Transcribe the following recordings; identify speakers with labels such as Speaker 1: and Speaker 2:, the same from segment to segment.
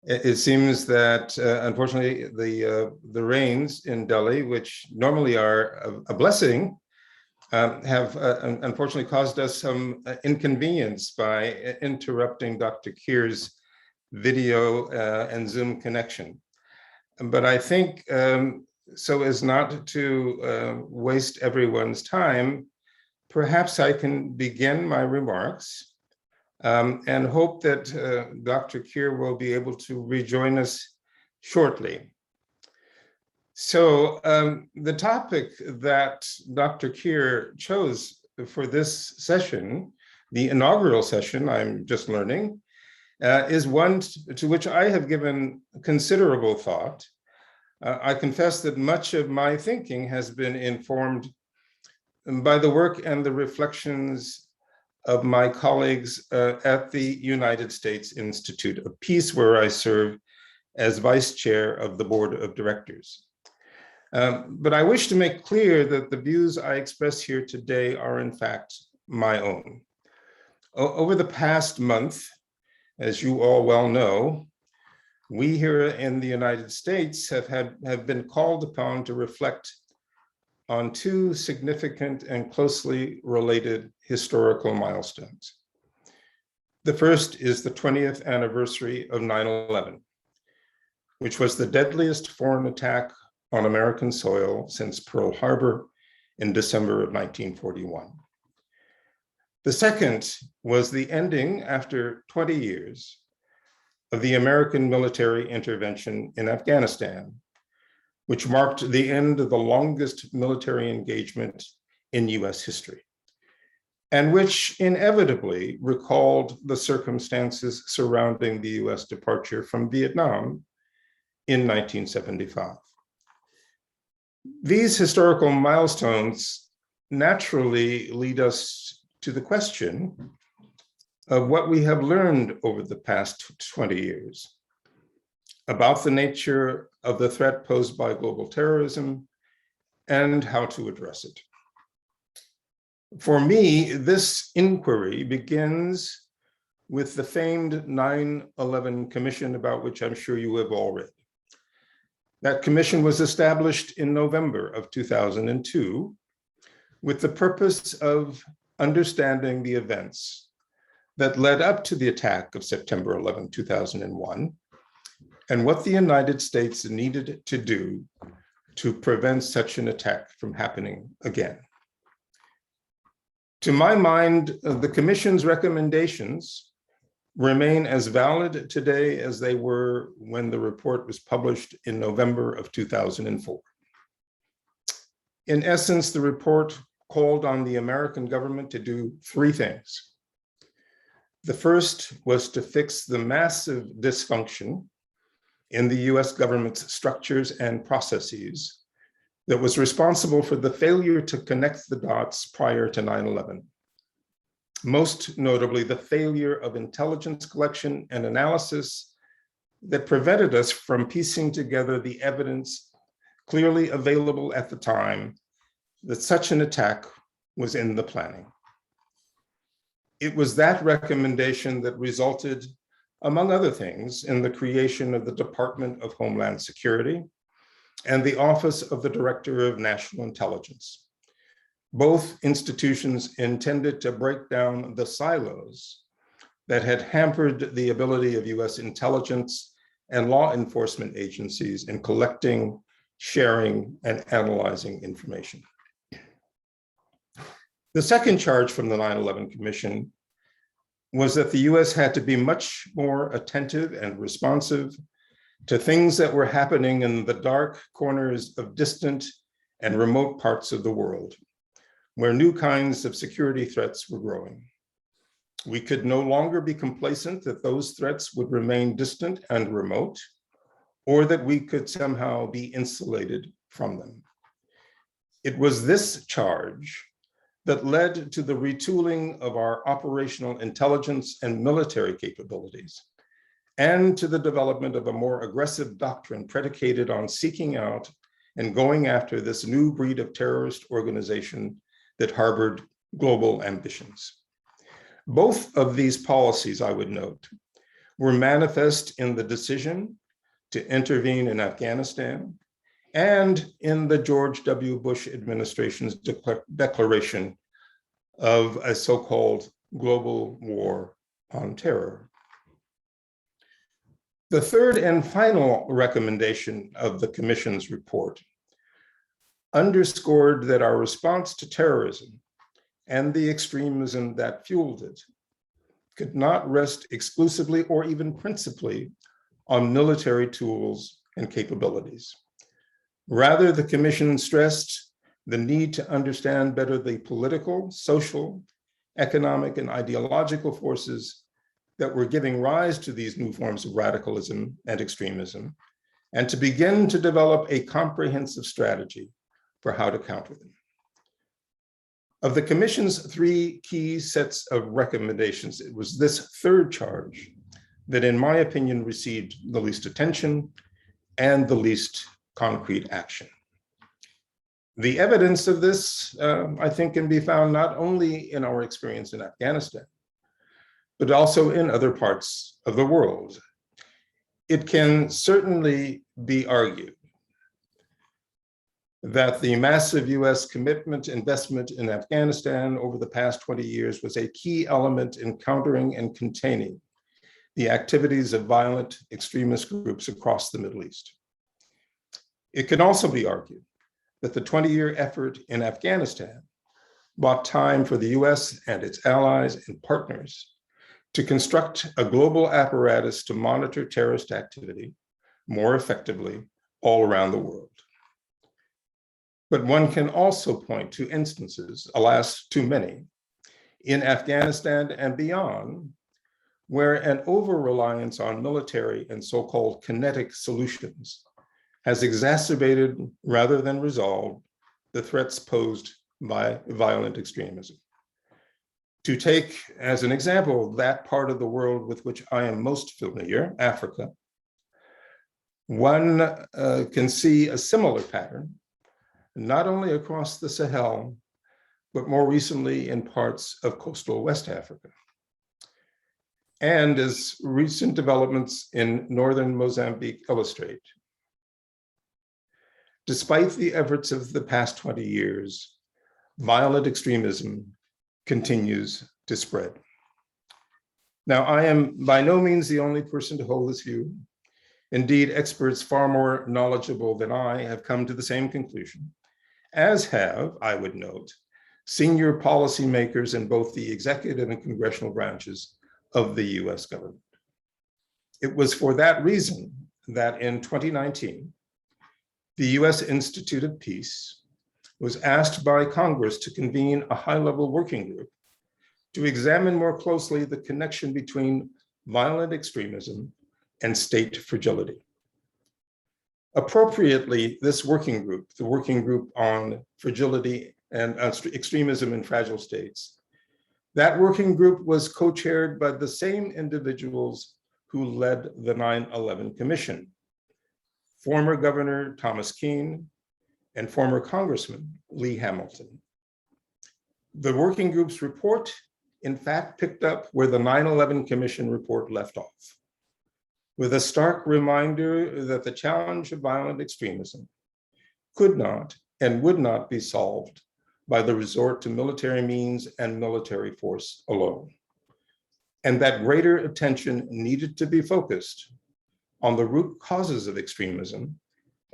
Speaker 1: It seems that, unfortunately, the rains in Delhi, which normally are a blessing, have unfortunately caused us some inconvenience by interrupting Dr. Keir's video and Zoom connection. But I think so as not to waste everyone's time, perhaps I can begin my remarks and hope that Dr. Keir will be able to rejoin us shortly. So the topic that Dr. Keir chose for this session, the inaugural session, I'm just learning, is one to which I have given considerable thought. I confess that much of my thinking has been informed by the work and the reflections of my colleagues at the United States Institute of Peace, where I serve as vice chair of the board of directors. But I wish to make clear that the views I express here today are in fact my own. Over the past month, as you all well know, we here in the United States have been called upon to reflect on two significant and closely related historical milestones. The first is the 20th anniversary of 9/11, which was the deadliest foreign attack on American soil since Pearl Harbor in December of 1941. The second was the ending, after 20 years, of the American military intervention in Afghanistan, which marked the end of the longest military engagement in US history, and which inevitably recalled the circumstances surrounding the US departure from Vietnam in 1975. These historical milestones naturally lead us to the question of what we have learned over the past 20 years about the nature of the threat posed by global terrorism and how to address it. For me, this inquiry begins with the famed 9/11 Commission, about which I'm sure you have all read. That commission was established in November of 2002 with the purpose of understanding the events that led up to the attack of September 11, 2001, and what the United States needed to do to prevent such an attack from happening again. To my mind, the Commission's recommendations remain as valid today as they were when the report was published in November of 2004. In essence, the report called on the American government to do three things. The first was to fix the massive dysfunction in the US government's structures and processes that was responsible for the failure to connect the dots prior to 9/11. Most notably, the failure of intelligence collection and analysis that prevented us from piecing together the evidence clearly available at the time that such an attack was in the planning. It was that recommendation that resulted, among other things, in the creation of the Department of Homeland Security and the Office of the Director of National Intelligence, both institutions intended to break down the silos that had hampered the ability of US intelligence and law enforcement agencies in collecting, sharing, and analyzing information. The second charge from the 9/11 Commission was that the US had to be much more attentive and responsive to things that were happening in the dark corners of distant and remote parts of the world, where new kinds of security threats were growing. We could no longer be complacent that those threats would remain distant and remote, or that we could somehow be insulated from them. It was this charge that led to the retooling of our operational intelligence and military capabilities, and to the development of a more aggressive doctrine predicated on seeking out and going after this new breed of terrorist organization that harbored global ambitions. Both of these policies, I would note, were manifest in the decision to intervene in Afghanistan and in the George W. Bush administration's declaration of a so-called global war on terror. The third and final recommendation of the Commission's report underscored that our response to terrorism and the extremism that fueled it could not rest exclusively or even principally on military tools and capabilities. Rather, the Commission stressed the need to understand better the political, social, economic, and ideological forces that were giving rise to these new forms of radicalism and extremism, and to begin to develop a comprehensive strategy for how to counter them. Of the Commission's three key sets of recommendations, it was this third charge that, in my opinion, received the least attention and the least concrete action. The evidence of this, I think, can be found not only in our experience in Afghanistan, but also in other parts of the world. It can certainly be argued that the massive US commitment, investment in Afghanistan over the past 20 years was a key element in countering and containing the activities of violent extremist groups across the Middle East. It can also be argued that the 20-year effort in Afghanistan bought time for the US and its allies and partners to construct a global apparatus to monitor terrorist activity more effectively all around the world. But one can also point to instances, alas, too many, in Afghanistan and beyond, where an over-reliance on military and so-called kinetic solutions has exacerbated rather than resolved the threats posed by violent extremism. To take as an example that part of the world with which I am most familiar, Africa, one can see a similar pattern, not only across the Sahel, but more recently in parts of coastal West Africa. And as recent developments in northern Mozambique illustrate, despite the efforts of the past 20 years, violent extremism continues to spread. Now, I am by no means the only person to hold this view. Indeed, experts far more knowledgeable than I have come to the same conclusion, as have, I would note, senior policymakers in both the executive and congressional branches of the US government. It was for that reason that in 2019, the US Institute of Peace was asked by Congress to convene a high-level working group to examine more closely the connection between violent extremism and state fragility. Appropriately, this working group, the Working Group on Fragility and Extremism in Fragile States, that working group was co-chaired by the same individuals who led the 9/11 Commission, former Governor Thomas Keane and former Congressman Lee Hamilton. The working group's report, in fact, picked up where the 9/11 Commission report left off, with a stark reminder that the challenge of violent extremism could not and would not be solved by the resort to military means and military force alone, and that greater attention needed to be focused on the root causes of extremism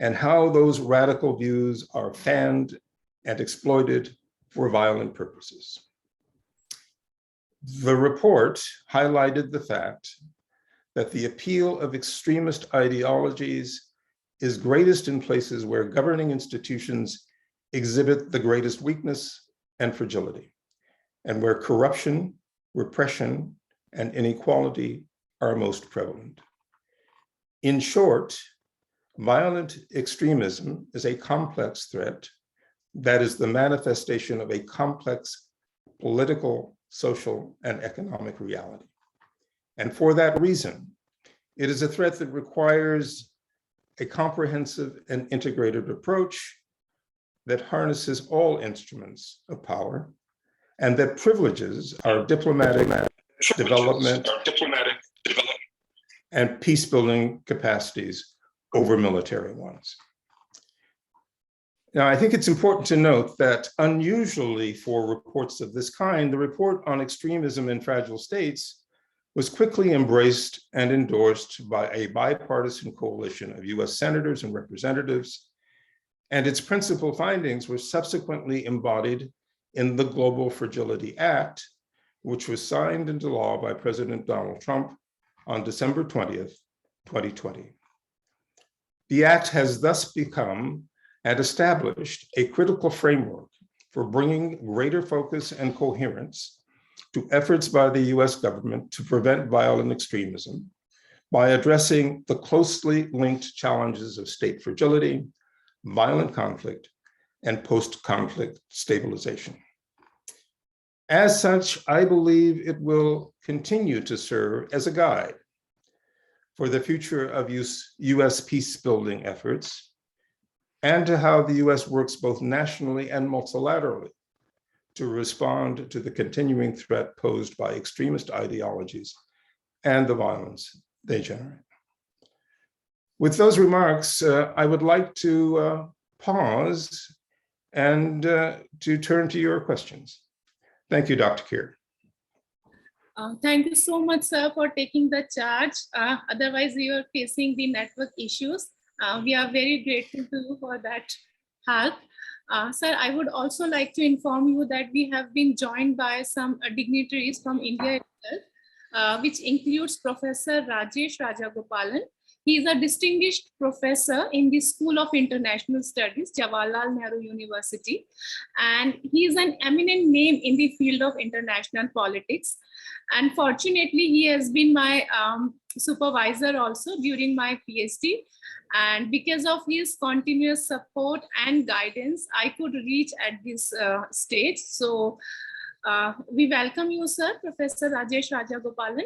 Speaker 1: and how those radical views are fanned and exploited for violent purposes. The report highlighted the fact that the appeal of extremist ideologies is greatest in places where governing institutions exhibit the greatest weakness and fragility, and where corruption, repression, and inequality are most prevalent. In short, violent extremism is a complex threat that is the manifestation of a complex political, social, and economic reality. And for that reason, it is a threat that requires a comprehensive and integrated approach that harnesses all instruments of power and that privileges our diplomatic development and peace-building capacities over military ones. Now, I think it's important to note that unusually for reports of this kind, the report on extremism in fragile states was quickly embraced and endorsed by a bipartisan coalition of US senators and representatives, and its principal findings were subsequently embodied in the Global Fragility Act, which was signed into law by President Donald Trump on December 20th, 2020. The act has thus become and established a critical framework for bringing greater focus and coherence to efforts by the US government to prevent violent extremism by addressing the closely linked challenges of state fragility, violent conflict, and post-conflict stabilization. As such, I believe it will continue to serve as a guide for the future of US peace-building efforts and to how the US works both nationally and multilaterally to respond to the continuing threat posed by extremist ideologies and the violence they generate. With those remarks, I would like to pause and to turn to your questions. Thank you, Dr. Keir.
Speaker 2: Thank you so much, sir, for taking the charge. Otherwise, we are facing the network issues. We are very grateful to you for that help. Sir, I would also like to inform you that we have been joined by some dignitaries from India itself, which includes Professor Rajesh Rajagopalan. He is a distinguished professor in the School of International Studies, Jawaharlal Nehru University, and he is an eminent name in the field of international politics. And fortunately, he has been my supervisor also during my PhD. And because of his continuous support and guidance, I could reach at this stage. So we welcome you, sir, Professor Rajesh Rajagopalan.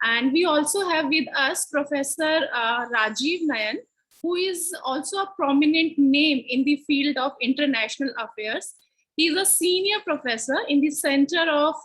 Speaker 2: And we also have with us Professor Rajiv Nayan, who is also a prominent name in the field of international affairs. He is a senior professor in the Center of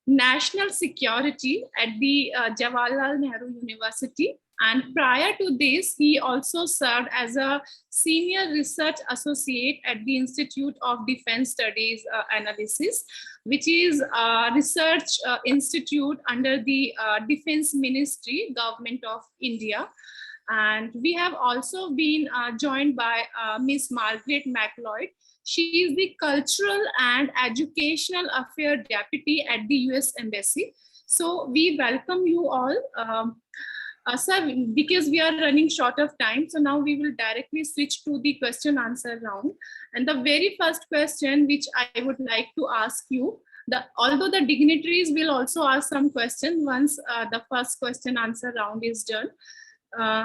Speaker 2: National Security at the Jawaharlal Nehru University. And prior to this, he also served as a senior research associate at the Institute of Defense Studies Analysis, which is a research institute under the Defense Ministry, Government of India. And we have also been joined by Ms. Margaret McLeod. She is the Cultural and Educational Affairs Deputy at the US Embassy. So we welcome you all. Sir, because we are running short of time, so now we will directly switch to the question answer round. And the very first question which I would like to ask you, although the dignitaries will also ask some questions once the first question answer round is done.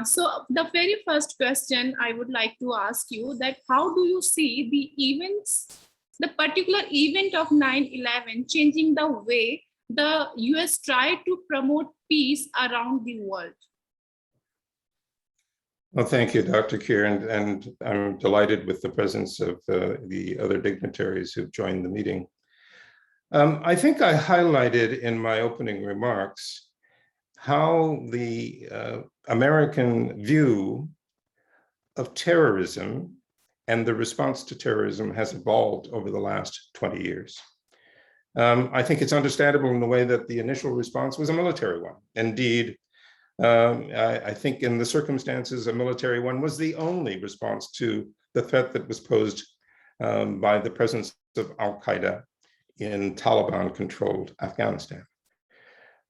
Speaker 2: So the very first question I would like to ask you that how do you see the particular event of 9/11 changing the way the US tried to promote peace around the world?
Speaker 1: Well, thank you, Dr. Keir, and I'm delighted with the presence of the other dignitaries who've joined the meeting. I think I highlighted in my opening remarks how the American view of terrorism and the response to terrorism has evolved over the last 20 years. I think it's understandable in the way that the initial response was a military one. Indeed, I think in the circumstances, a military one was the only response to the threat that was posed by the presence of Al-Qaeda in Taliban-controlled Afghanistan.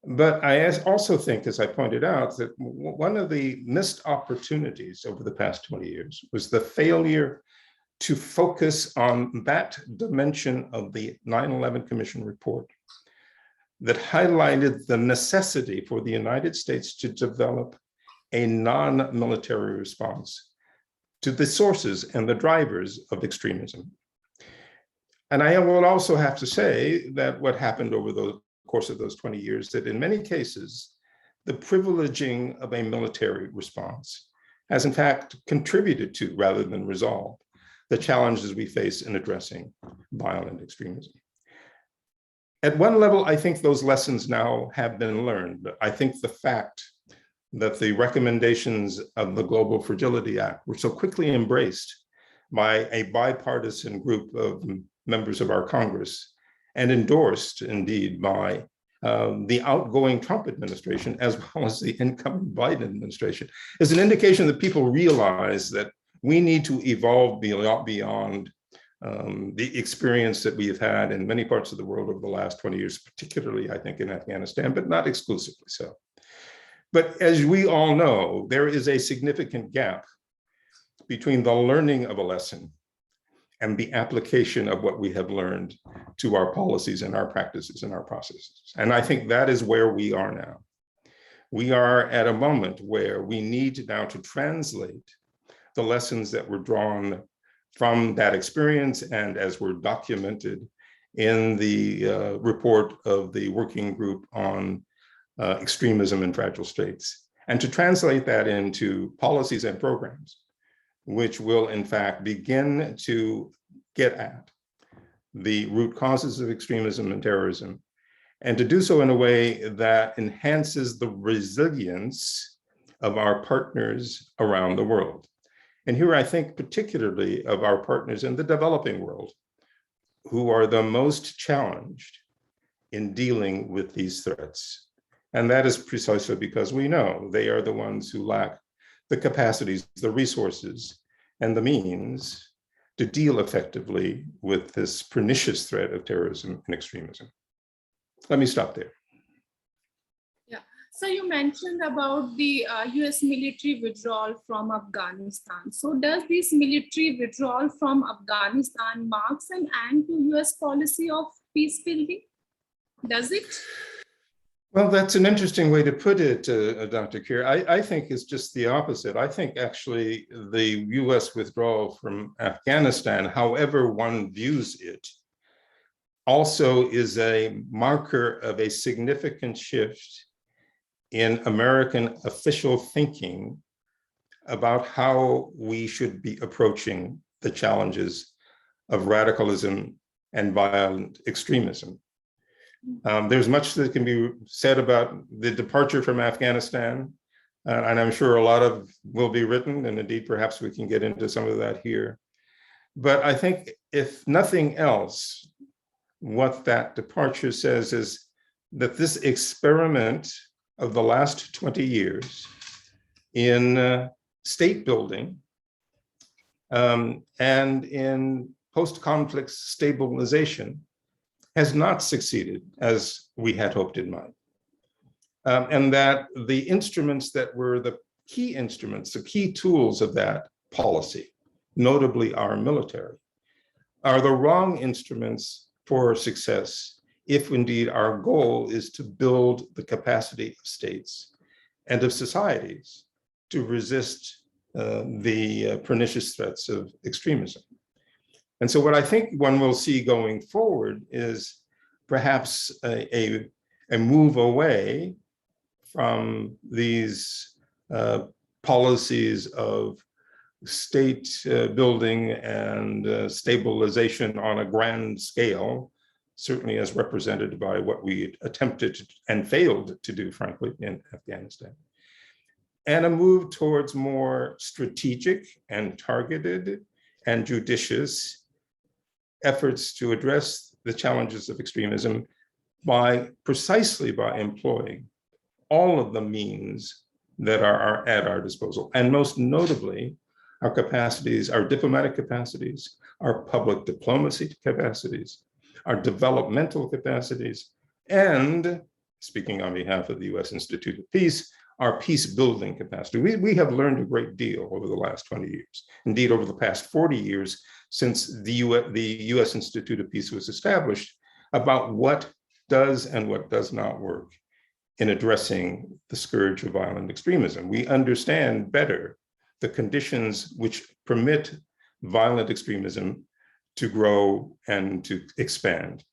Speaker 1: But I also think, as I pointed out, that one of the missed opportunities over the past 20 years was the failure to focus on that dimension of the 9/11 Commission report that highlighted the necessity for the United States to develop a non-military response to the sources and the drivers of extremism. And I will also have to say that what happened over the course of those 20 years, that in many cases, the privileging of a military response has in fact contributed to, rather than resolved, the challenges we face in addressing violent extremism. At one level, I think those lessons now have been learned. But I think the fact that the recommendations of the Global Fragility Act were so quickly embraced by a bipartisan group of members of our Congress and endorsed indeed by the outgoing Trump administration, as well as the incoming Biden administration, is an indication that people realize that we need to evolve beyond the experience that we have had in many parts of the world over the last 20 years, particularly, I think, in Afghanistan, but not exclusively so. But as we all know, there is a significant gap between the learning of a lesson and the application of what we have learned to our policies and our practices and our processes. And I think that is where we are now. We are at a moment where we need now to translate the lessons that were drawn from that experience and as were documented in the report of the working group on extremism in fragile states, and to translate that into policies and programs which will in fact begin to get at the root causes of extremism and terrorism, and to do so in a way that enhances the resilience of our partners around the world. And here I think particularly of our partners in the developing world, who are the most challenged in dealing with these threats. And that is precisely because we know they are the ones who lack the capacities, the resources, and the means to deal effectively with this pernicious threat of terrorism and extremism. Let me stop there.
Speaker 2: Yeah, so you mentioned about the US military withdrawal from Afghanistan. So does this military withdrawal from Afghanistan marks an end to US policy of peace building? Does it?
Speaker 1: Well, that's an interesting way to put it, Dr. Keir. I think it's just the opposite. I think actually the US withdrawal from Afghanistan, however one views it, also is a marker of a significant shift in American official thinking about how we should be approaching the challenges of radicalism and violent extremism. There's much that can be said about the departure from Afghanistan, and I'm sure a lot of will be written, and indeed perhaps we can get into some of that here. But I think if nothing else, what that departure says is that this experiment of the last 20 years in state building and in post-conflict stabilization has not succeeded as we had hoped it might. And that the instruments that were the key instruments, the key tools of that policy, notably our military, are the wrong instruments for success if indeed our goal is to build the capacity of states and of societies to resist the pernicious threats of extremism. And so what I think one will see going forward is perhaps a move away from these policies of state building and stabilization on a grand scale, certainly as represented by what we attempted and failed to do, frankly, in Afghanistan, and a move towards more strategic and targeted and judicious efforts to address the challenges of extremism precisely by employing all of the means that are at our disposal. And most notably, our capacities, our diplomatic capacities, our public diplomacy capacities, our developmental capacities, and speaking on behalf of the US Institute of Peace, our peace building capacity. We have learned a great deal over the last 20 years. Indeed, over the past 40 years, since the US Institute of Peace was established, about what does and what does not work in addressing the scourge of violent extremism. We understand better the conditions which permit violent extremism to grow and to expand.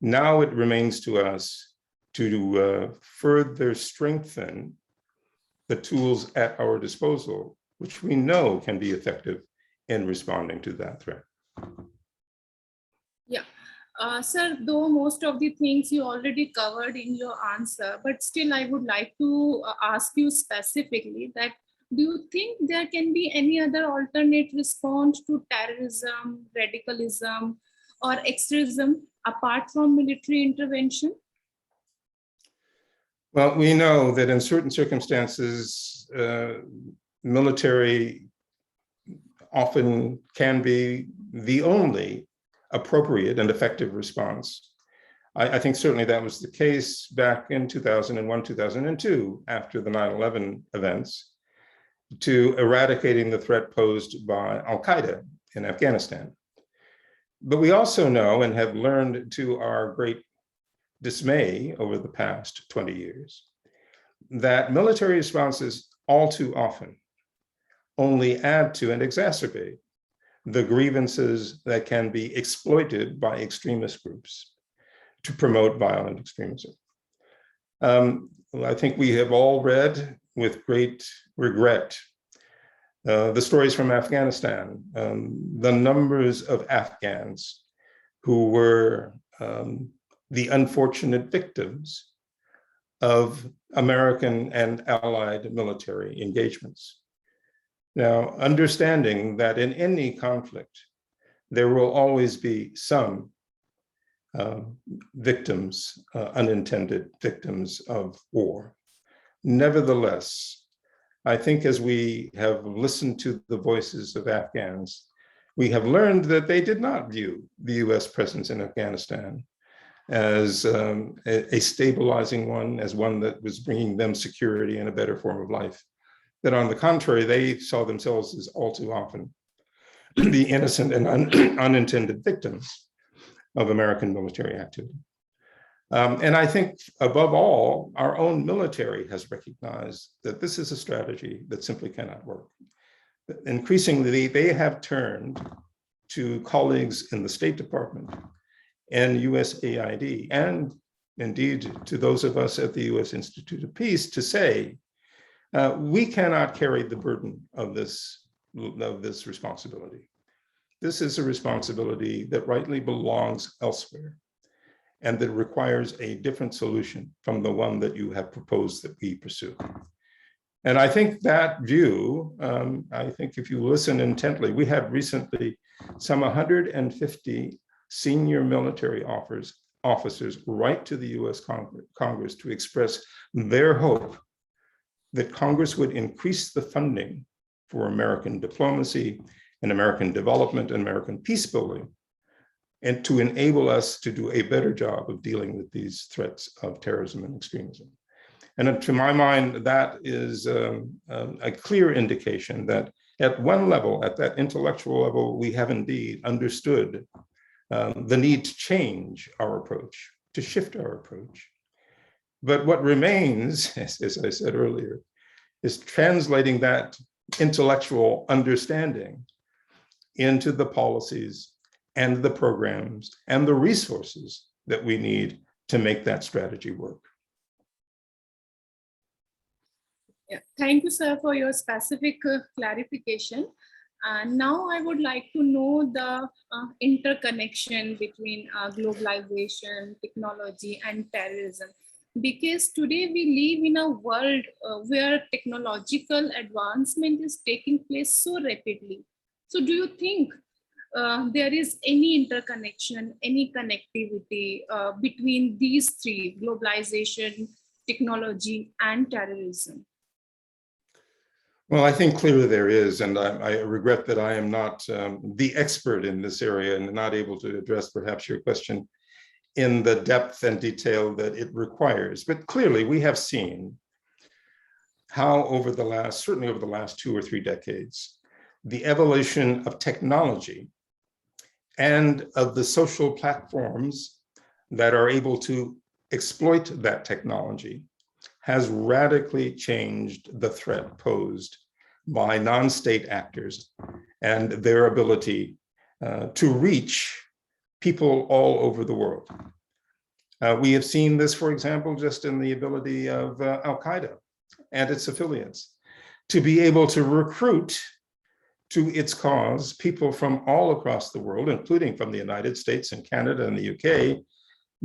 Speaker 1: Now it remains to us to further strengthen the tools at our disposal, which we know can be effective in responding to that threat.
Speaker 2: Yeah. Sir, though most of the things you already covered in your answer, but still I would like to ask you specifically that do you think there can be any other alternate response to terrorism, radicalism, or extremism apart from military intervention?
Speaker 1: Well, we know that in certain circumstances, military often can be the only appropriate and effective response. I think certainly that was the case back in 2001, 2002, after the 9/11 events, to eradicating the threat posed by Al-Qaeda in Afghanistan. But we also know and have learned to our great dismay over the past 20 years that military responses all too often only add to and exacerbate the grievances that can be exploited by extremist groups to promote violent extremism. I think we have all read with great regret the stories from Afghanistan, the numbers of Afghans who were the unfortunate victims of American and allied military engagements. Now, understanding that in any conflict, there will always be some victims, unintended victims of war. Nevertheless, I think as we have listened to the voices of Afghans, we have learned that they did not view the US presence in Afghanistan as a stabilizing one, as one that was bringing them security and a better form of life. That on the contrary, they saw themselves as all too often the innocent and unintended victims of American military activity. And I think above all, our own military has recognized that this is a strategy that simply cannot work. Increasingly, they have turned to colleagues in the State Department and USAID, and indeed to those of us at the US Institute of Peace to say, we cannot carry the burden of this responsibility. This is a responsibility that rightly belongs elsewhere and that requires a different solution from the one that you have proposed that we pursue. And I think that view, I think if you listen intently, we had recently some 150 senior military officers write to the US Congress to express their hope that Congress would increase the funding for American diplomacy and American development and American peace building, and to enable us to do a better job of dealing with these threats of terrorism and extremism. And to my mind, that is a clear indication that at one level, at that intellectual level, we have indeed understood the need to change our approach, to shift our approach. But what remains, as I said earlier, is translating that intellectual understanding into the policies and the programs and the resources that we need to make that strategy work.
Speaker 2: Yeah. Thank you, sir, for your specific clarification. Now I would like to know the interconnection between globalization, technology, and terrorism. Because today we live in a world where technological advancement is taking place so rapidly. So do you think there is any interconnection, any connectivity between these three, globalization, technology, and terrorism?
Speaker 1: Well, I think clearly there is, and I regret that I am not the expert in this area and not able to address perhaps your question in the depth and detail that it requires. But clearly we have seen how certainly over the last 2 or 3 decades, the evolution of technology and of the social platforms that are able to exploit that technology has radically changed the threat posed by non-state actors and their ability to reach people all over the world. We have seen this, for example, just in the ability of Al-Qaeda and its affiliates to be able to recruit to its cause people from all across the world, including from the United States and Canada and the UK,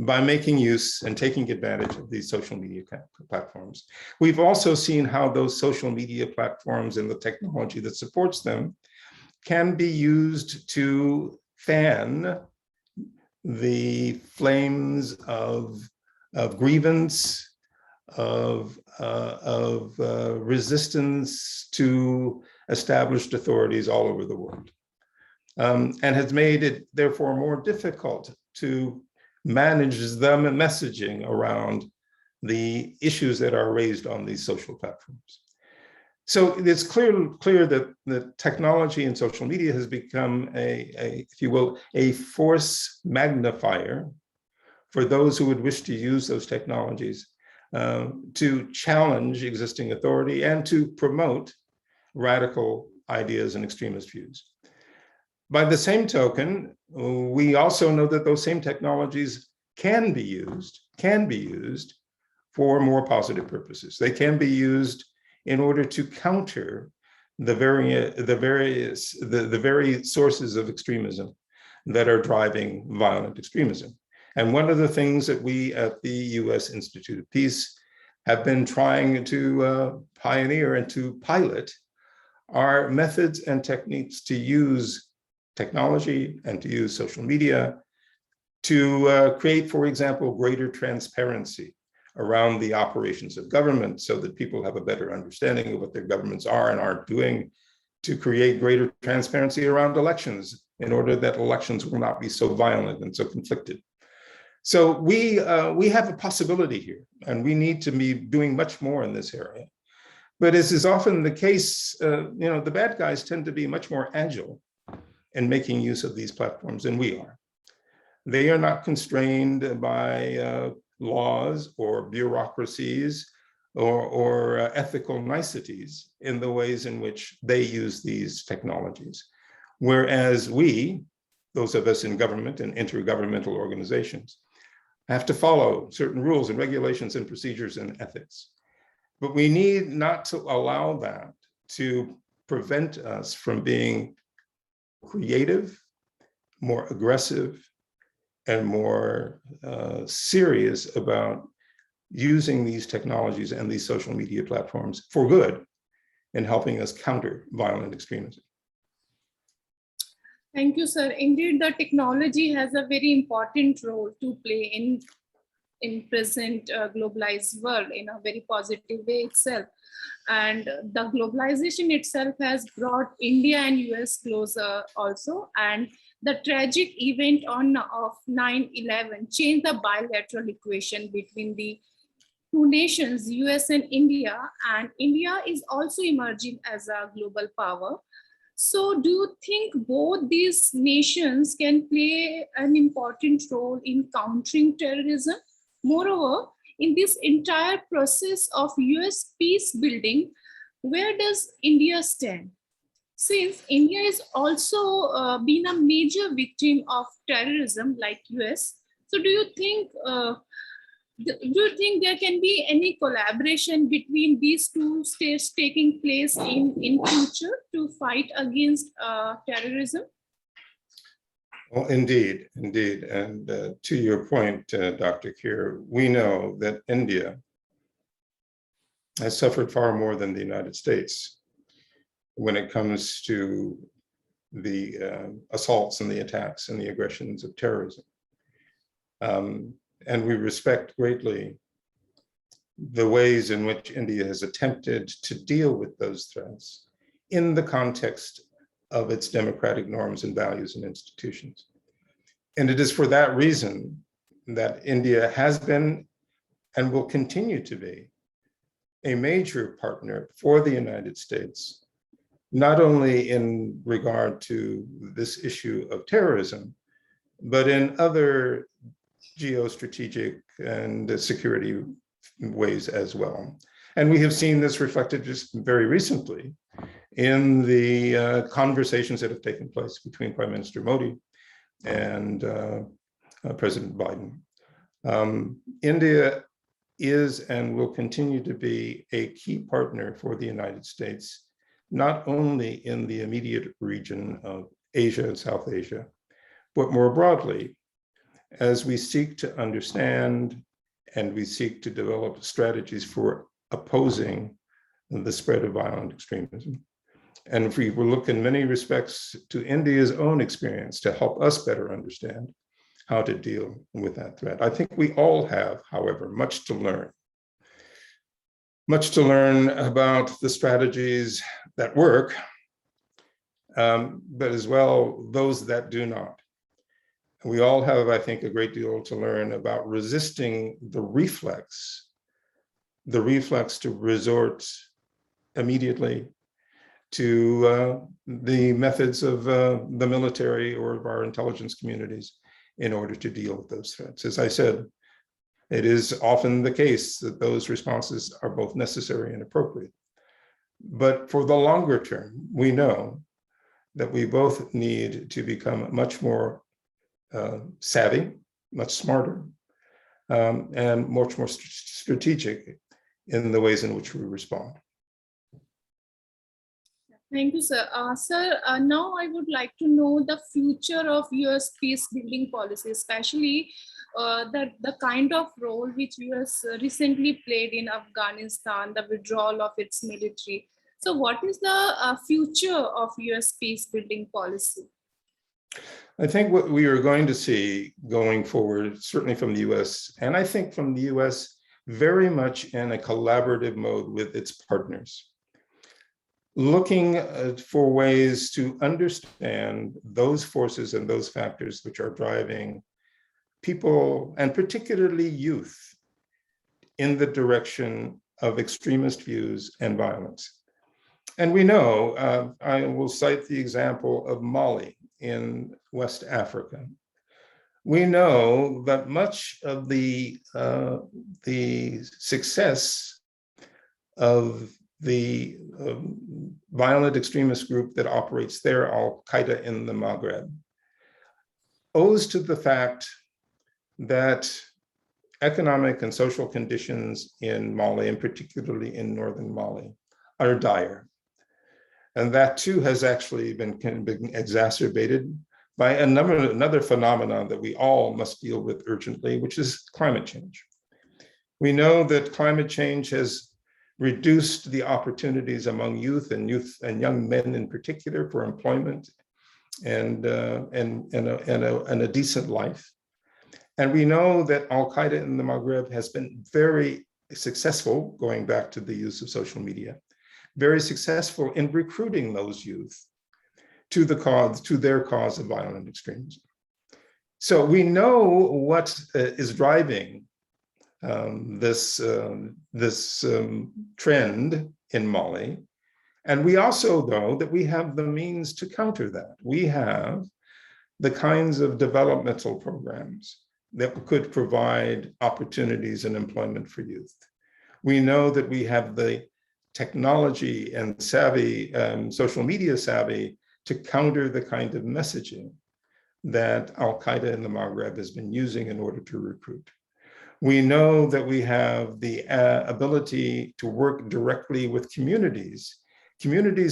Speaker 1: by making use and taking advantage of these social media platforms. We've also seen how those social media platforms and the technology that supports them can be used to fan the flames of grievance, of resistance to established authorities all over the world, and has made it therefore more difficult to manage the messaging around the issues that are raised on these social platforms. So it's clear that the technology and social media has become if you will, a force magnifier for those who would wish to use those technologies to challenge existing authority and to promote radical ideas and extremist views. By the same token, we also know that those same technologies can be used for more positive purposes. They can be used in order to counter the very sources of extremism that are driving violent extremism. And one of the things that we at the U.S. Institute of Peace have been trying to pioneer and to pilot are methods and techniques to use technology and to use social media to create, for example, greater transparency around the operations of government so that people have a better understanding of what their governments are and aren't doing, to create greater transparency around elections in order that elections will not be so violent and so conflicted. So we have a possibility here, and we need to be doing much more in this area. But as is often the case, the bad guys tend to be much more agile in making use of these platforms than we are. They are not constrained by laws or bureaucracies or ethical niceties in the ways in which they use these technologies. Whereas we, those of us in government and intergovernmental organizations, have to follow certain rules and regulations and procedures and ethics. But we need not to allow that to prevent us from being creative, more aggressive, and more serious about using these technologies and these social media platforms for good in helping us counter violent extremism.
Speaker 2: Thank you, sir. Indeed, the technology has a very important role to play in present globalized world in a very positive way itself. And the globalization itself has brought India and US closer also. And the tragic event of 9/11 changed the bilateral equation between the two nations, US and India. And India is also emerging as a global power. So do you think both these nations can play an important role in countering terrorism? Moreover, in this entire process of US peace building, where does India stand? Since India is also been a major victim of terrorism like US, so do you think there can be any collaboration between these two states taking place in future to fight against terrorism?
Speaker 1: Well, indeed. And to your point, Dr. Keir, we know that India has suffered far more than the United States when it comes to the assaults and the attacks and the aggressions of terrorism. And we respect greatly the ways in which India has attempted to deal with those threats in the context of its democratic norms and values and institutions. And it is for that reason that India has been and will continue to be a major partner for the United States, not only in regard to this issue of terrorism, but in other geostrategic and security ways as well. And we have seen this reflected just very recently in the conversations that have taken place between Prime Minister Modi and President Biden. India is and will continue to be a key partner for the United States not only in the immediate region of Asia and South Asia, but more broadly, as we seek to understand and we seek to develop strategies for opposing the spread of violent extremism. And if we will look in many respects to India's own experience to help us better understand how to deal with that threat. I think we all have, however, much to learn about the strategies that work, but as well those that do not. We all have, I think, a great deal to learn about resisting the reflex to resort immediately to the methods of the military or of our intelligence communities in order to deal with those threats. As I said, it is often the case that those responses are both necessary and appropriate. But for the longer term, we know that we both need to become much more savvy, much smarter, and much more strategic in the ways in which we respond.
Speaker 2: Thank you, sir. Sir, now I would like to know the future of US peace building policy, especially the kind of role which US recently played in Afghanistan, the withdrawal of its military. So what is the future of US peace building policy?
Speaker 1: I think what we are going to see going forward, certainly from the US, and I think from the US very much in a collaborative mode with its partners, looking for ways to understand those forces and those factors which are driving people, and particularly youth, in the direction of extremist views and violence. And we know, I will cite the example of Mali in West Africa. We know that much of the success of the violent extremist group that operates there, Al-Qaeda in the Maghreb, owes to the fact that economic and social conditions in Mali, and particularly in northern Mali, are dire. And that too has actually been exacerbated by another phenomenon that we all must deal with urgently, which is climate change. We know that climate change has reduced the opportunities among youth and young men in particular for employment and a decent life. And we know that Al-Qaeda in the Maghreb has been very successful, going back to the use of social media, very successful in recruiting those youth to their cause of violent extremism. So we know what is driving this trend in Mali. And we also know that we have the means to counter that. We have the kinds of developmental programs that could provide opportunities and employment for youth. We know that we have the technology and savvy, social media savvy, to counter the kind of messaging that Al-Qaeda in the Maghreb has been using in order to recruit. We know that we have the ability to work directly with communities,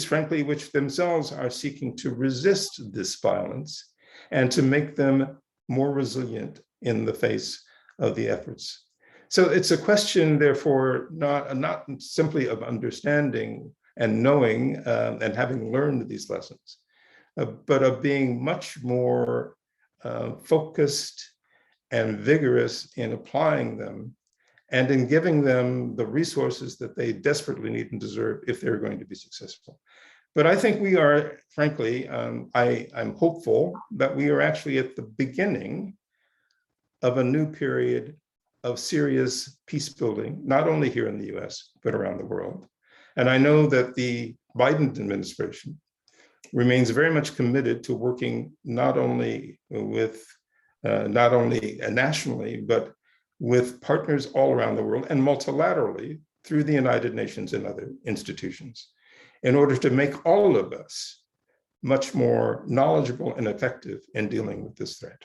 Speaker 1: frankly, which themselves are seeking to resist this violence and to make them more resilient in the face of the efforts. So it's a question, therefore, not simply of understanding and knowing and having learned these lessons, but of being much more focused and vigorous in applying them and in giving them the resources that they desperately need and deserve if they're going to be successful. But I think we are, frankly, I'm hopeful that we are actually at the beginning of a new period of serious peace building, not only here in the US, but around the world. And I know that the Biden administration remains very much committed to working not only nationally, but with partners all around the world and multilaterally through the United Nations and other institutions in order to make all of us much more knowledgeable and effective in dealing with this threat.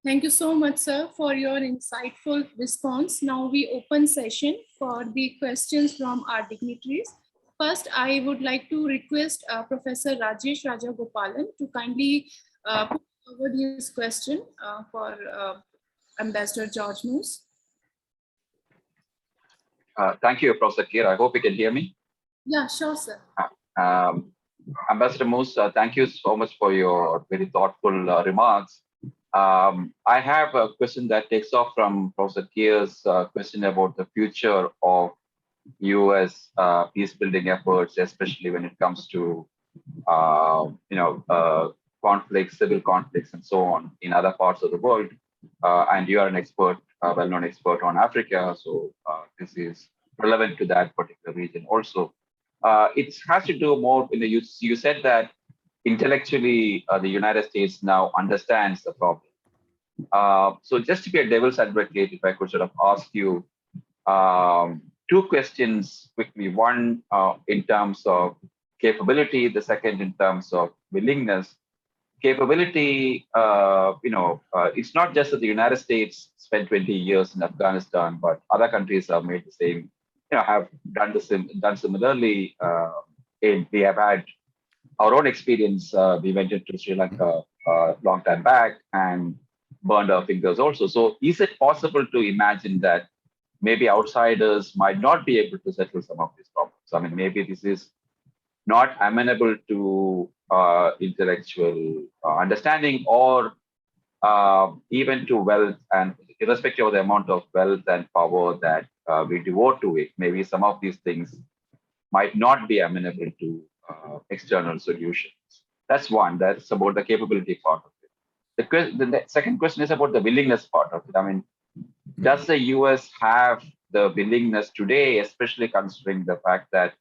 Speaker 2: Thank you so much, sir, for your insightful response. Now we open session for the questions from our dignitaries. first, I would like to request Professor Rajesh Rajagopalan to kindly put forward his question for Ambassador George Moose.
Speaker 3: Thank you, Professor Keir. I hope you can hear me.
Speaker 2: Yeah, sure, sir.
Speaker 3: Ambassador Moose, thank you so much for your very thoughtful remarks. I have a question that takes off from Professor Keir's question about the future of U.S. Peace building efforts, especially when it comes to conflicts, civil conflicts, and so on in other parts of the world. And you are an expert, well-known expert on Africa, so this is relevant to that particular region also. It has to do more, you said that intellectually the United States now understands the problem. So just to be a devil's advocate, if I could sort of ask you two questions quickly. One in terms of capability, the second in terms of willingness. Capability, it's not just that the United States spent 20 years in Afghanistan, but other countries have made the same, have done similarly. We have had our own experience. We went into Sri Lanka a long time back and burned our fingers also. So is it possible to imagine that maybe outsiders might not be able to settle some of these problems? I mean, maybe this is not amenable to intellectual understanding or even to wealth, and irrespective of the amount of wealth and power that we devote to it, maybe some of these things might not be amenable to external solutions. That's one. That's about the capability part of it. The second question is about the willingness part of it. I mean, does the US have the willingness today, especially considering the fact that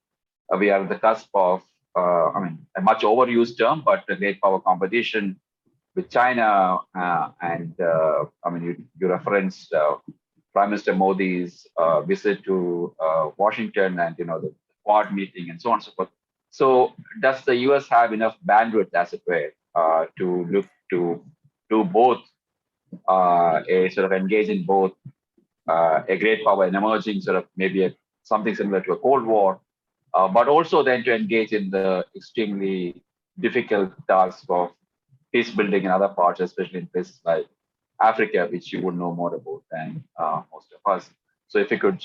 Speaker 3: we are at the cusp of, a much overused term, but the great power competition with China, you referenced Prime Minister Modi's visit to Washington and the Quad meeting and so on and so forth. So, does the US have enough bandwidth, as it were, to look to do both, engage in both a great power, an emerging maybe something similar to a Cold War, but also then to engage in the extremely difficult task of peace building in other parts, especially in places like Africa, which you would know more about than most of us. So if you could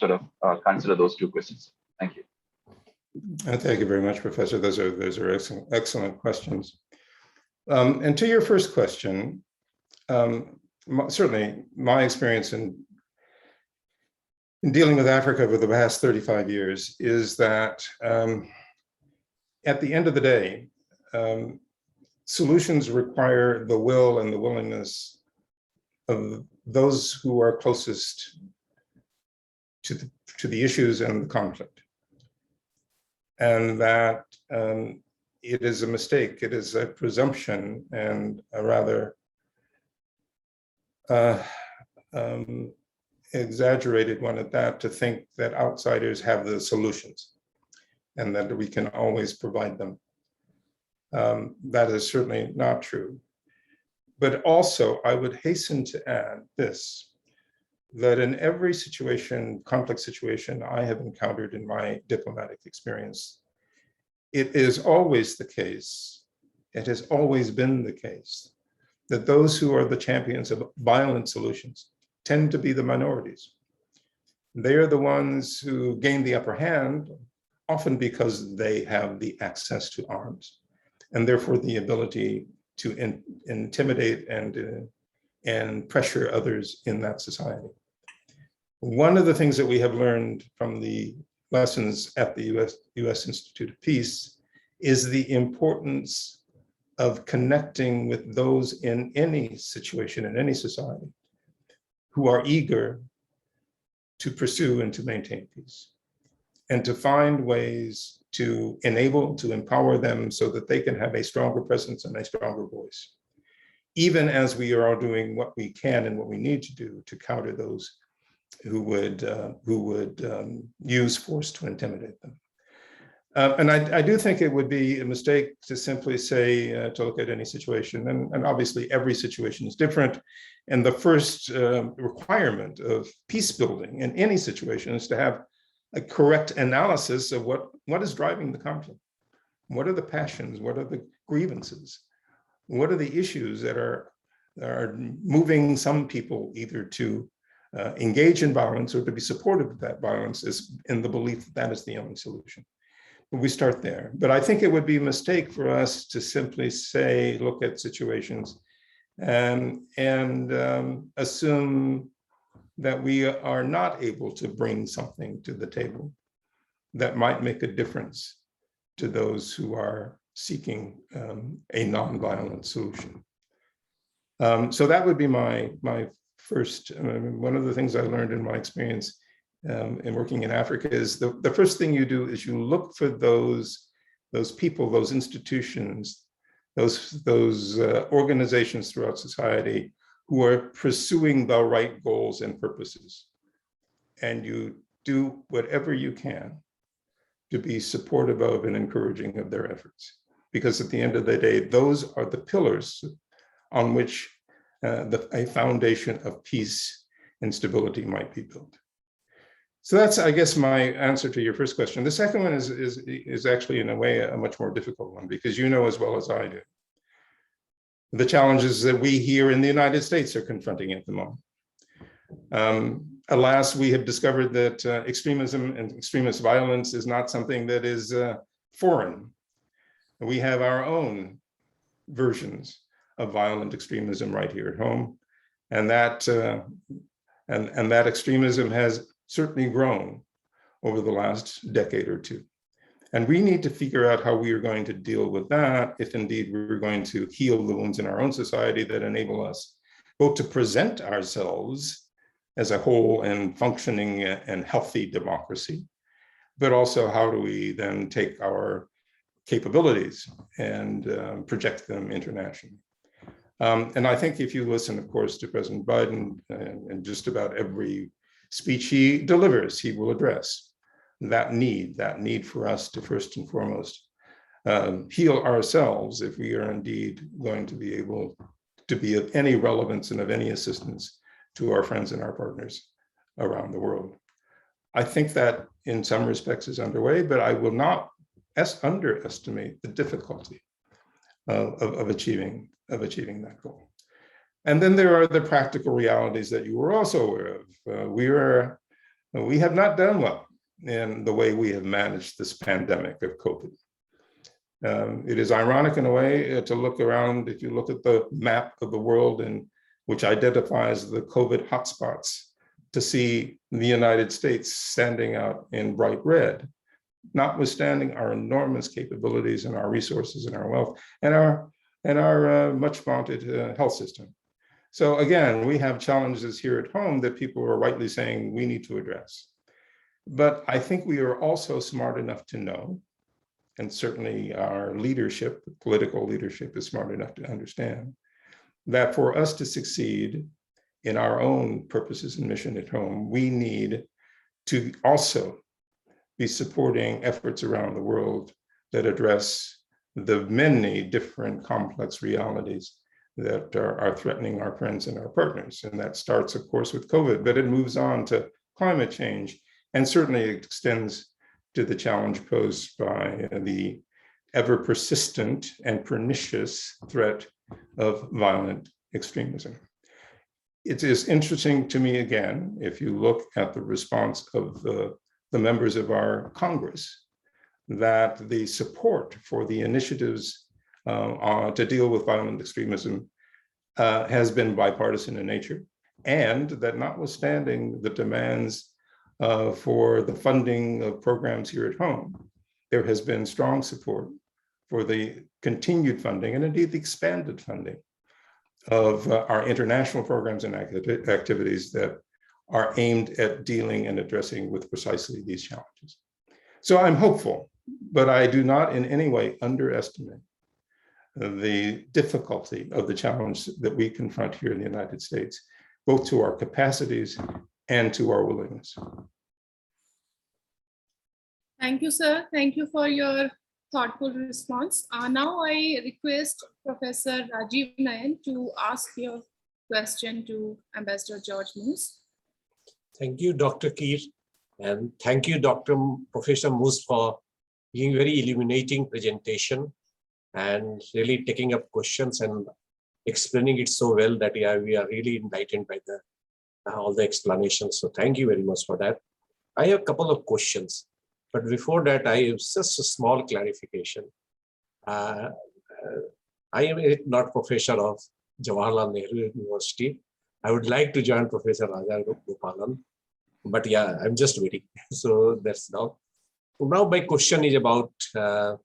Speaker 3: consider those two questions. Thank you.
Speaker 1: Thank you very much, Professor. Those are excellent questions. And to your first question, certainly my experience in dealing with Africa over the past 35 years is that at the end of the day, solutions require the will and the willingness of those who are closest to the issues and the conflict. And that it is a mistake, it is a presumption and a rather exaggerated one at that, to think that outsiders have the solutions and that we can always provide them. That is certainly not true. But also, I would hasten to add this, that in every situation, conflict situation I have encountered in my diplomatic experience, it is always the case, it has always been the case, that those who are the champions of violent solutions tend to be the minorities. They are the ones who gain the upper hand, often because they have the access to arms, and therefore the ability to intimidate and pressure others in that society. One of the things that we have learned from the lessons at the US Institute of Peace is the importance of connecting with those in any situation, in any society, who are eager to pursue and to maintain peace, and to find ways to enable, to empower them so that they can have a stronger presence and a stronger voice, even as we are all doing what we can and what we need to do to counter those who would use force to intimidate them. And I do think it would be a mistake to simply say, to look at any situation, and obviously every situation is different. And the first requirement of peace building in any situation is to have a correct analysis of what is driving the conflict. What are the passions? What are the grievances? What are the issues that are moving some people either to engage in violence or to be supportive of that violence, is in the belief that that is the only solution. But we start there. But I think it would be a mistake for us to simply say, look at situations and assume that we are not able to bring something to the table that might make a difference to those who are seeking a nonviolent solution. So that would be my first, one of the things I learned in my experience in working in Africa is the first thing you do is you look for those people, those institutions, those organizations throughout society who are pursuing the right goals and purposes. And you do whatever you can to be supportive of and encouraging of their efforts. Because at the end of the day, those are the pillars on which a foundation of peace and stability might be built. So that's, I guess, my answer to your first question. The second one is actually, in a way, a much more difficult one, because you know as well as I do the challenges that we here in the United States are confronting at the moment. Alas, we have discovered that extremism and extremist violence is not something that is foreign. We have our own versions of violent extremism right here at home, and that extremism has certainly grown over the last decade or two. And we need to figure out how we are going to deal with that, if indeed we're going to heal the wounds in our own society that enable us both to present ourselves as a whole and functioning and healthy democracy, but also how do we then take our capabilities and project them internationally. And I think if you listen, of course, to President Biden and just about every speech he delivers, he will address that need for us to first and foremost heal ourselves if we are indeed going to be able to be of any relevance and of any assistance to our friends and our partners around the world. I think that in some respects is underway, but I will not underestimate the difficulty of achieving that goal. And then there are the practical realities that you were also aware of. We have not done well in the way we have managed this pandemic of COVID. It is ironic in a way to look around, if you look at the map of the world and which identifies the COVID hotspots, to see the United States standing out in bright red, notwithstanding our enormous capabilities and our resources and our wealth and our much vaunted health system. So again, we have challenges here at home that people are rightly saying we need to address. But I think we are also smart enough to know, and certainly our leadership, political leadership, is smart enough to understand, that for us to succeed in our own purposes and mission at home, we need to also be supporting efforts around the world that address the many different complex realities that are threatening our friends and our partners. And that starts, of course, with COVID, but it moves on to climate change, and certainly extends to the challenge posed by the ever persistent and pernicious threat of violent extremism. It is interesting to me, again, if you look at the response of the members of our Congress, that the support for the initiatives to deal with violent extremism has been bipartisan in nature, and that notwithstanding the demands for the funding of programs here at home, there has been strong support for the continued funding and indeed the expanded funding of our international programs and activities that are aimed at dealing and addressing with precisely these challenges. So I'm hopeful, but I do not in any way underestimate the difficulty of the challenge that we confront here in the United States, both to our capacities and to our willingness.
Speaker 2: Thank you, sir. Thank you for your thoughtful response. Now I request Professor Rajiv Nayan to ask your question to Ambassador George Moose.
Speaker 4: Thank you, Dr. Keir. And thank you, Professor Moose, for giving very illuminating presentation and really taking up questions and explaining it so well that we are really enlightened by all the explanations. So thank you very much for that. I have a couple of questions, but before that, I have just a small clarification. I am not professor of Jawaharlal Nehru University. I would like to join Professor Raja Gopalan, but yeah, I'm just waiting. So that's now. Now my question is about the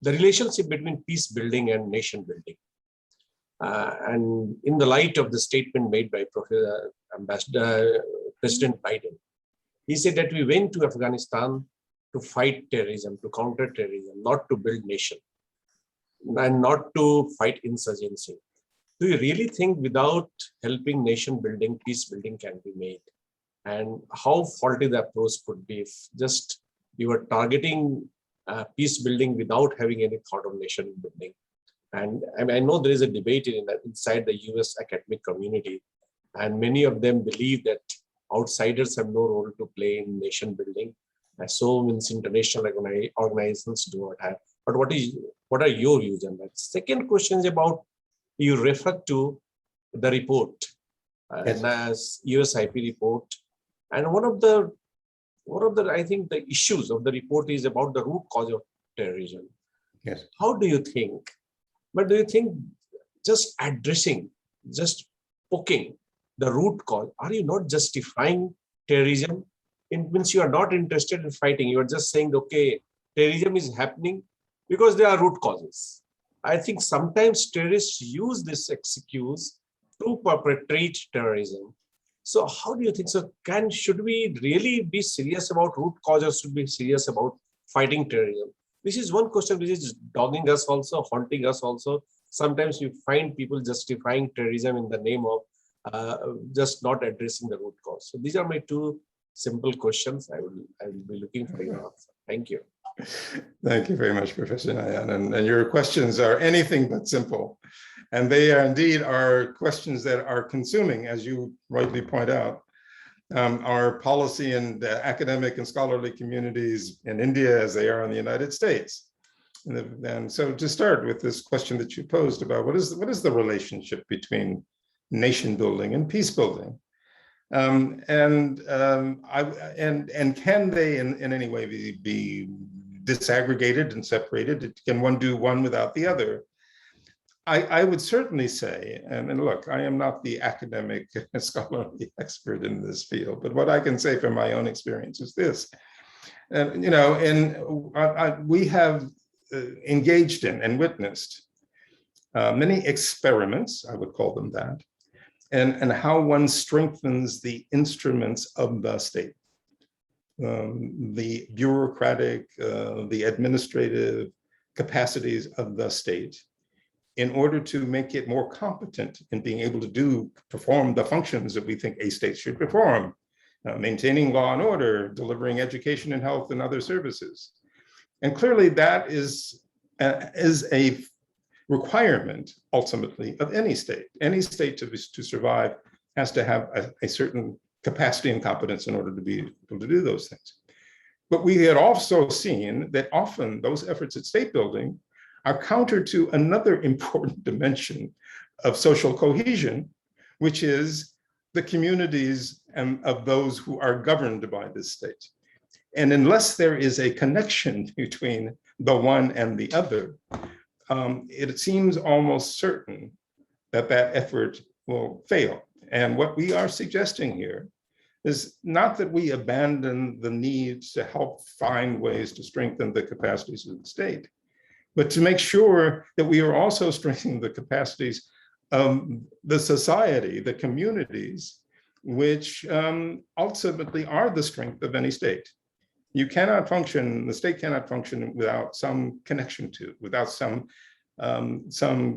Speaker 4: relationship between peace building and nation building. And in the light of the statement made by President Biden, he said that we went to Afghanistan to fight terrorism, to counter terrorism, not to build nation, and not to fight insurgency. Do you really think without helping nation building, peace building can be made? And how faulty the approach could be if just you were targeting peace building without having any thought of nation building? And I know there is a debate inside the US academic community, and many of them believe that outsiders have no role to play in nation building. And so means international organizations do not have. But what are your views on that? Second question is about, you refer to the report,
Speaker 1: Yes.
Speaker 4: as USIP report. And one of the, I think the issues of the report is about the root cause of terrorism.
Speaker 1: Yes.
Speaker 4: How do you think? But do you think just addressing, just poking the root cause, are you not justifying terrorism? It means you are not interested in fighting. You are just saying, okay, terrorism is happening because there are root causes. I think sometimes terrorists use this excuse to perpetrate terrorism. So how do you think? So should we really be serious about root causes? Should be serious about fighting terrorism? This is one question which is dogging us also, haunting us also. Sometimes you find people justifying terrorism in the name of just not addressing the root cause. So these are my two simple questions. I will be looking for your answer. Thank you.
Speaker 1: Thank you very much, Professor Nayan. And your questions are anything but simple. And they are indeed questions that are consuming, as you rightly point out, our policy and academic and scholarly communities in India as they are in the United States. And so to start with this question that you posed about what is the relationship between nation building and peace building? And can they in any way be disaggregated and separated? Can one do one without the other? I would certainly say, and look, I am not the academic scholarly expert in this field, but what I can say from my own experience is this. We have engaged in and witnessed many experiments, I would call them that, and how one strengthens the instruments of the state, the bureaucratic, the administrative capacities of the state, in order to make it more competent in being able to perform the functions that we think a state should perform, maintaining law and order, delivering education and health and other services. And clearly that is a requirement ultimately of any state. Any state to survive has to have a certain capacity and competence in order to be able to do those things. But we had also seen that often those efforts at state building are counter to another important dimension of social cohesion, which is the communities of those who are governed by this state. And unless there is a connection between the one and the other, it seems almost certain that that effort will fail. And what we are suggesting here is not that we abandon the needs to help find ways to strengthen the capacities of the state, but to make sure that we are also strengthening the capacities of the society, the communities, which ultimately are the strength of any state. You cannot function, the state cannot function without some connection to, without some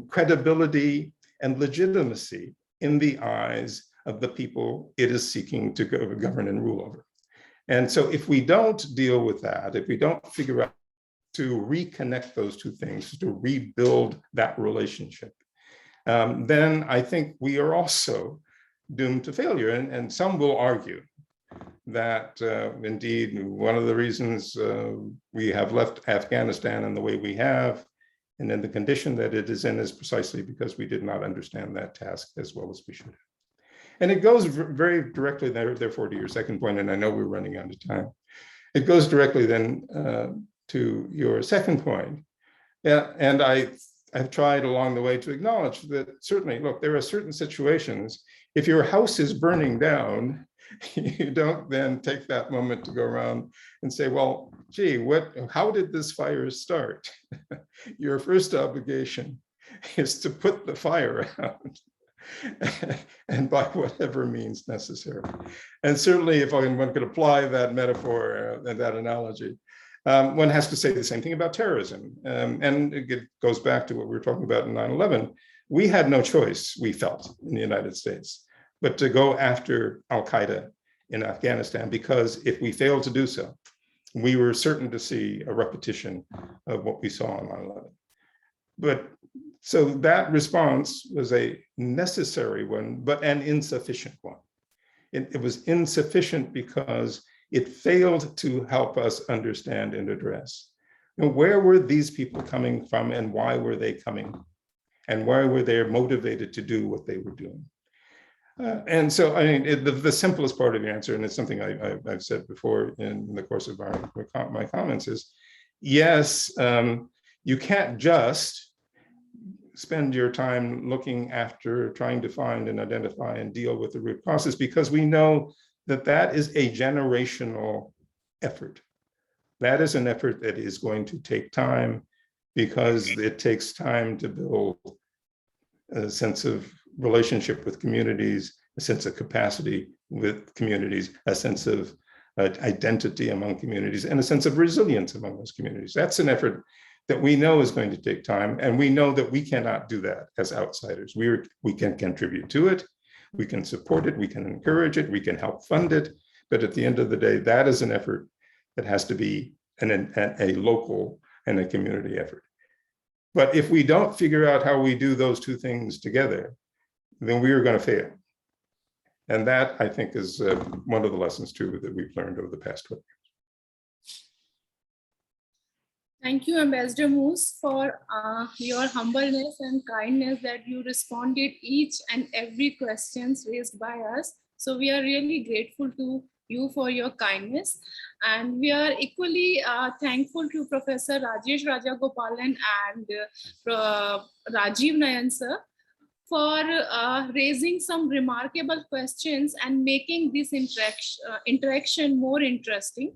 Speaker 1: credibility and legitimacy in the eyes of the people it is seeking to govern and rule over. And so if we don't deal with that, if we don't figure out to reconnect those two things, to rebuild that relationship, then I think we are also doomed to failure. And some will argue that indeed one of the reasons we have left Afghanistan in the way we have, and in the condition that it is in, is precisely because we did not understand that task as well as we should have. And it goes very directly therefore to your second point, and I know we're running out of time. It goes directly then to your second point. Yeah, and I've tried along the way to acknowledge that certainly, look, there are certain situations, if your house is burning down, you don't then take that moment to go around and say, well, gee, how did this fire start? Your first obligation is to put the fire out, and by whatever means necessary. And certainly if one could apply that metaphor and that analogy, one has to say the same thing about terrorism. And it goes back to what we were talking about in 9/11. We had no choice, we felt, in the United States, but to go after Al-Qaeda in Afghanistan, because if we failed to do so, we were certain to see a repetition of what we saw on 9/11. But so that response was a necessary one, but an insufficient one. It was insufficient because it failed to help us understand and address, where were these people coming from and why were they coming? And why were they motivated to do what they were doing? And so, I mean, the simplest part of the answer, and it's something I've said before in the course of my comments, is yes, you can't just spend your time looking after trying to find and identify and deal with the root causes, because we know that that is a generational effort. That is an effort that is going to take time, because it takes time to build a sense of relationship with communities, a sense of capacity with communities, a sense of identity among communities, and a sense of resilience among those communities. That's an effort that we know is going to take time, and we know that we cannot do that as outsiders. We can contribute to it, we can support it, we can encourage it, we can help fund it, but at the end of the day, that is an effort that has to be a local and a community effort. But if we don't figure out how we do those two things together, then we are going to fail. And that, I think, is one of the lessons too that we've learned over the past 12 years.
Speaker 2: Thank you, Ambassador Moose, for your humbleness and kindness that you responded each and every questions raised by us. So we are really grateful to you for your kindness. And we are equally thankful to Professor Rajesh Rajagopalan and Rajiv Nayan sir for raising some remarkable questions and making this interaction more interesting.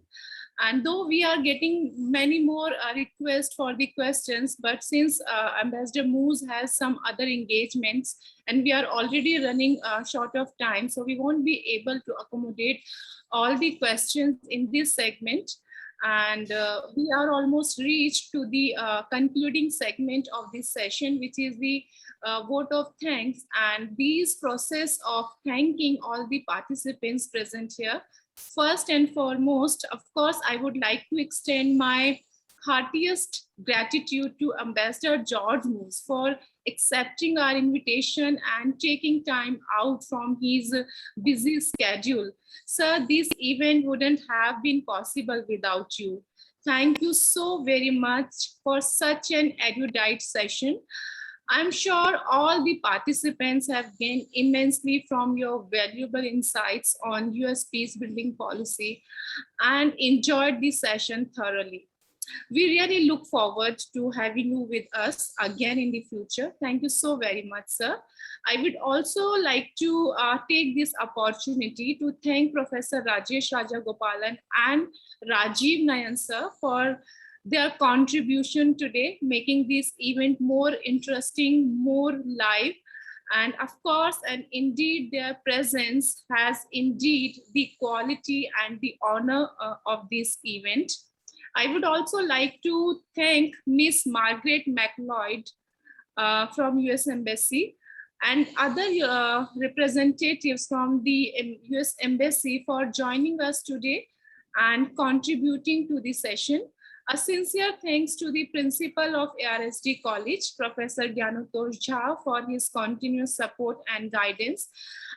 Speaker 2: And though we are getting many more requests for the questions, but since Ambassador Moose has some other engagements and we are already running short of time, so we won't be able to accommodate all the questions in this segment. And we are almost reached to the concluding segment of this session, which is the vote of thanks. And this process of thanking all the participants present here. First and foremost, of course, I would like to extend my heartiest gratitude to Ambassador George Moose for accepting our invitation and taking time out from his busy schedule. Sir, this event wouldn't have been possible without you. Thank you so very much for such an erudite session. I'm sure all the participants have gained immensely from your valuable insights on US peacebuilding policy and enjoyed the session thoroughly. We really look forward to having you with us again in the future. Thank you so very much, sir. I would also like to take this opportunity to thank Professor Rajesh Rajagopalan and Rajiv Nayan sir for their contribution today, making this event more interesting, more live. And of course, and indeed their presence has indeed the quality and the honor of this event. I would also like to thank Miss Margaret McLeod from US Embassy and other representatives from the US Embassy for joining us today and contributing to the session. A sincere thanks to the principal of ARSD College, Professor Gyanutosh Jha, for his continuous support and guidance.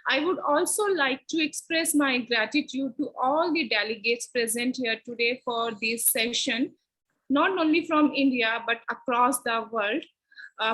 Speaker 2: I would also like to express my gratitude to all the delegates present here today for this session, not only from India, but across the world.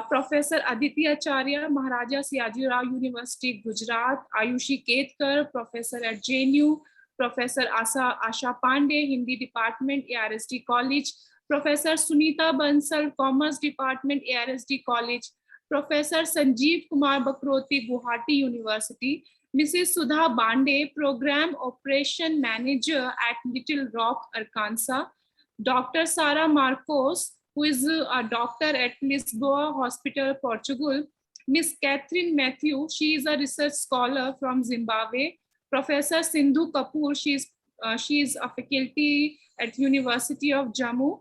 Speaker 2: Professor Aditi Acharya, Maharaja Siyajirao University, Gujarat, Ayushi Ketkar, Professor at JNU, Professor Asha Pandey, Hindi Department, ARSD College, Professor Sunita Bansal, Commerce Department, ARSD College, Professor Sanjeev Kumar Bakroti, Guwahati University, Mrs. Sudha Bande, Program Operation Manager at Little Rock, Arkansas, Dr. Sara Marcos, who is a doctor at Lisboa Hospital, Portugal, Miss Catherine Matthew, she is a research scholar from Zimbabwe, Professor Sindhu Kapoor, she is a faculty at University of Jammu,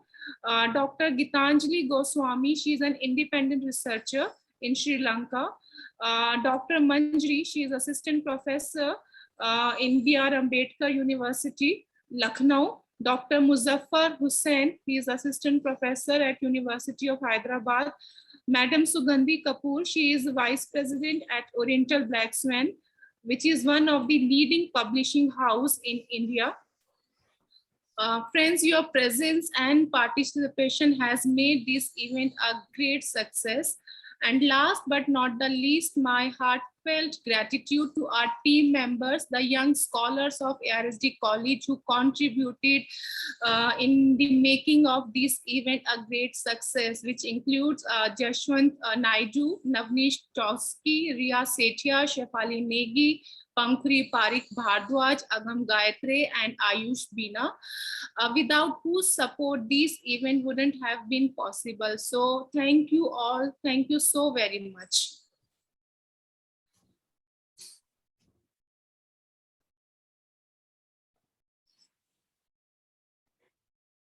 Speaker 2: Dr. Gitanjali Goswami, she is an independent researcher in Sri Lanka, Dr. Manjri, she is assistant professor in B.R. Ambedkar University, Lucknow, Dr. Muzaffar Hussain, he is assistant professor at University of Hyderabad, Madam Sugandhi Kapoor, she is vice president at Oriental Black Swan, which is one of the leading publishing house in India. Friends, your presence and participation has made this event a great success. And last but not the least, my heartfelt gratitude to our team members, the young scholars of ARSD College who contributed in the making of this event a great success, which includes Jashwant Naidu, Navneesh Chowsky, Riya Sethia, Shefali Negi, Pankri Parik Bhardwaj, Agam Gayatri, and Ayush Bina, without whose support this event wouldn't have been possible. So thank you all. Thank you so very much.